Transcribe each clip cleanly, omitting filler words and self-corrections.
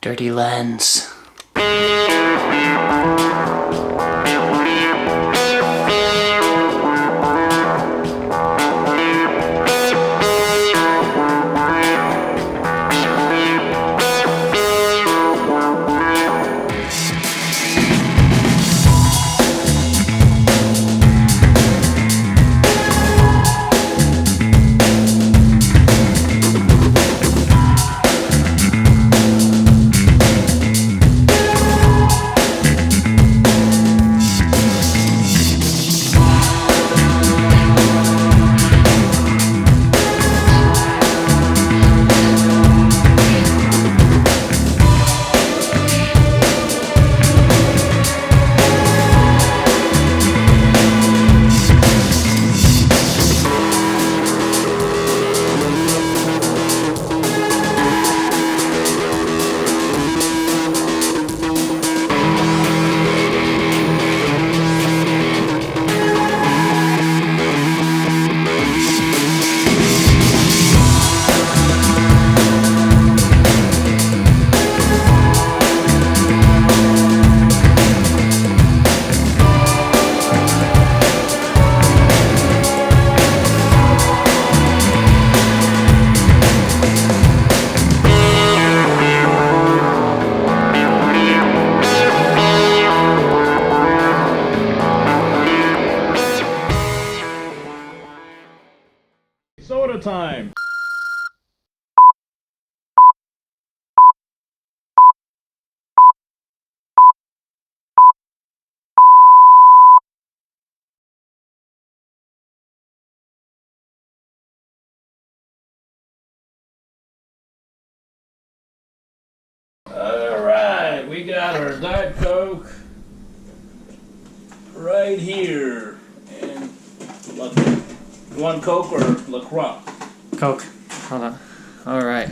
Dirty lens. Soda time! Alright, we got our Diet Coke right here. And look, you want Coke or LaCroix? Coke. Hold on. Alright.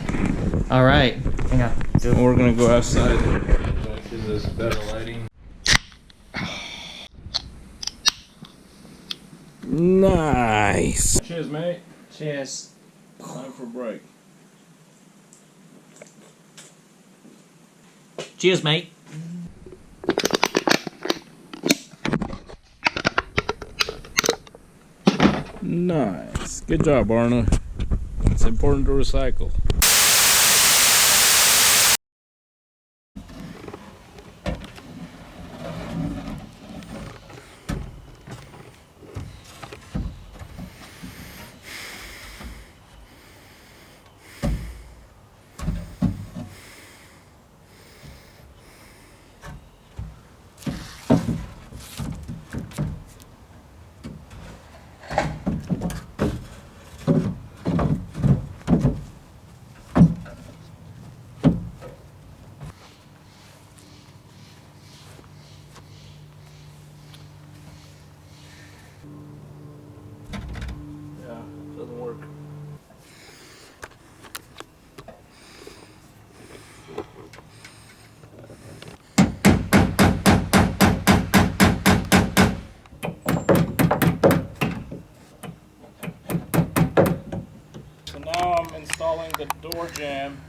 Alright. Hang on. We're gonna go outside. Back to this better lighting. Nice! Cheers, mate. Cheers. Time for break. Cheers, mate. Nice. Good job, Arna. It's important to recycle. Doesn't work. So now I'm installing the door jamb.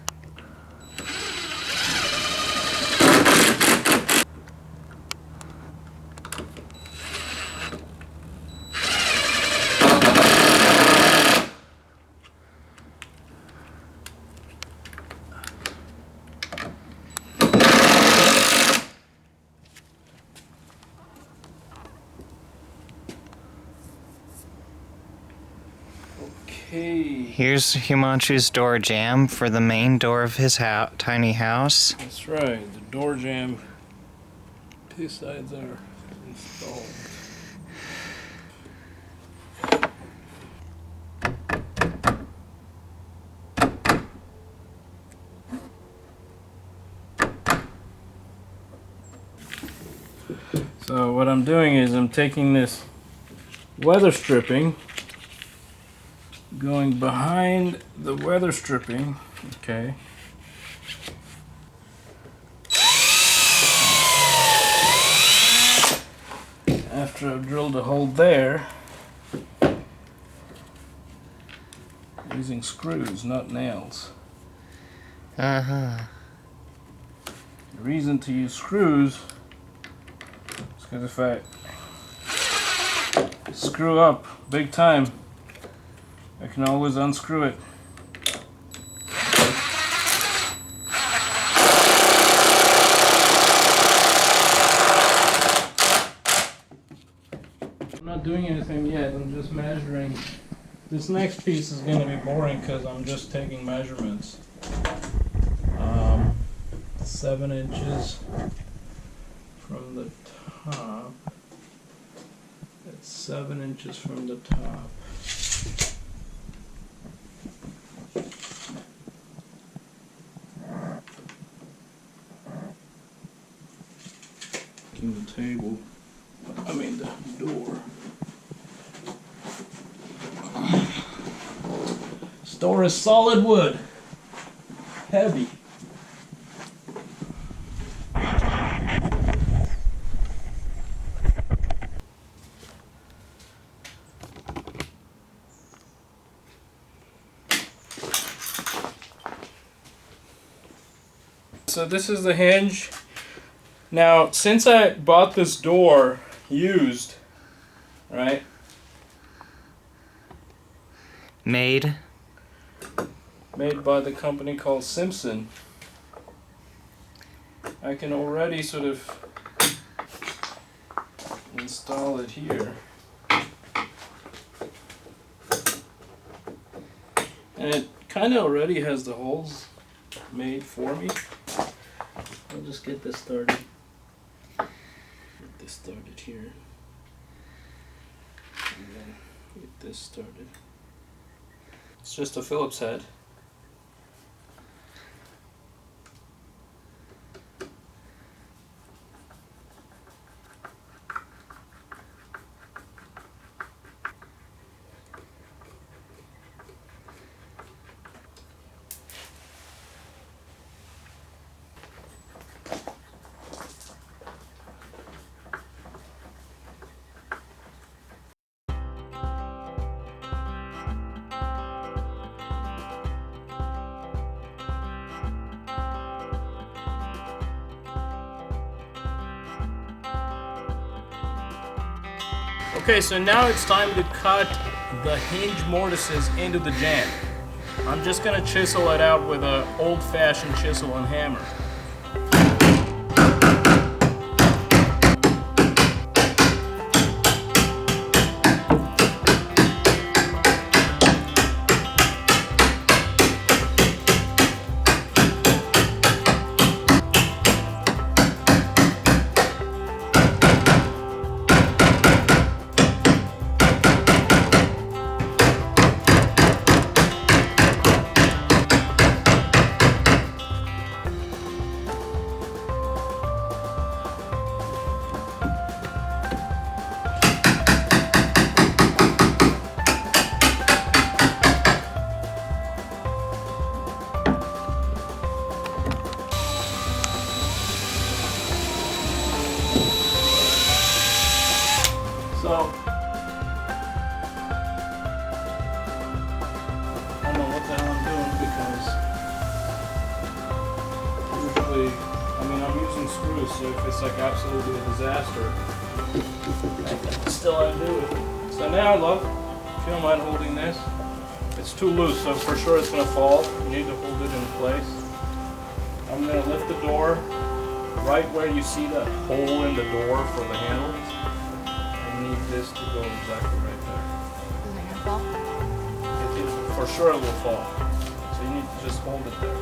Okay. Here's Himanshu's door jamb for the main door of his tiny house. That's right, the door jamb. Two sides are installed. So what I'm doing is I'm taking this weather stripping, going behind the weather stripping, okay. After I've drilled a hole there, using screws, not nails. Uh-huh. The reason to use screws is because if I screw up big time, I can always unscrew it. I'm not doing anything yet, I'm just measuring. This next piece is going to be boring because I'm just taking measurements. 7 inches from the top. That's 7 inches from the top. In the table, I mean the door. This door is solid wood, heavy. So this is the hinge. Now, since I bought this door used, right? Made by the company called Simpson, I can already sort of install it here. And it kind of already has the holes made for me. I'll just get this started. Get this started here. And then get this started. It's just a Phillips head. Okay, so now it's time to cut the hinge mortises into the jamb. I'm just gonna chisel it out with an old-fashioned chisel and hammer. So, I don't know what the hell I'm doing because usually, I'm using screws, so if it's like absolutely a disaster, I can still undo it. So now, look, if you don't mind holding this, it's too loose, so for sure it's going to fall. You need to hold it in place. I'm going to lift the door right where you see the hole in the door for the handle. Need this to go exactly right there. Is it gonna fall? For sure it will fall. So you need to just hold it there.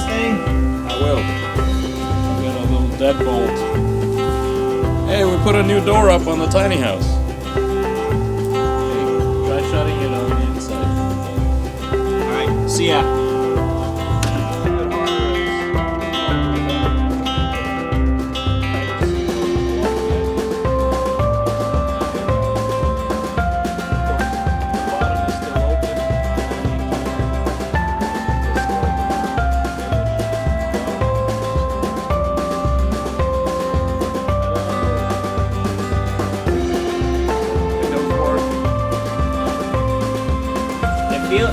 thing? I will. We got a little deadbolt. Hey, we put a new door up on the tiny house. Hey, try shutting it on the inside. Alright, see ya.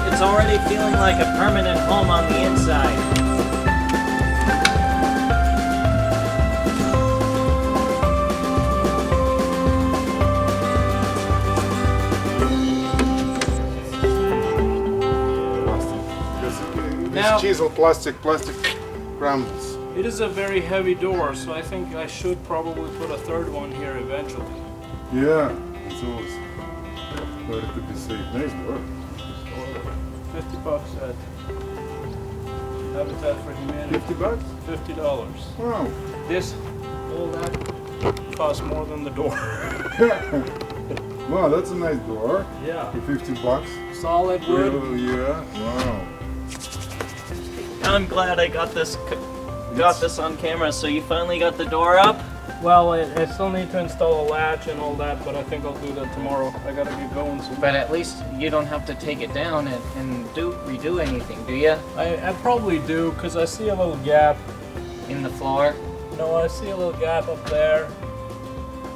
It's already feeling like a permanent home on the inside. Now- Chisel, plastic crumbs. It is a very heavy door, so I think I should probably put a third one here eventually. Yeah, it's always better to be safe. Nice door. $50 at Habitat for Humanity. $50? $50. Wow. This, all that costs more than the door. Wow, that's a nice door. Yeah. For $50. Solid wood. Oh, yeah. Wow. I'm glad I got this on camera. So you finally got the door up? Well, I still need to install a latch and all that, but I think I'll do that tomorrow. I gotta get going soon. But at least you don't have to take it down and redo anything, do you? I probably do, because I see a little gap. In the floor? No, I see a little gap up there.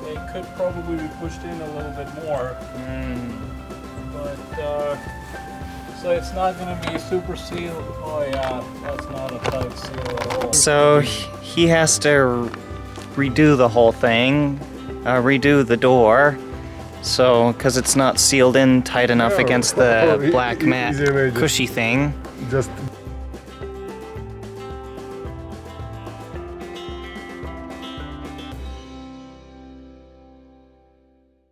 It could probably be pushed in a little bit more. But, so it's not gonna be super sealed. Oh yeah, that's not a tight seal at all. So he has to redo the whole thing, redo the door, so because it's not sealed in tight enough Oh, against the black easy way mat to- cushy thing. Just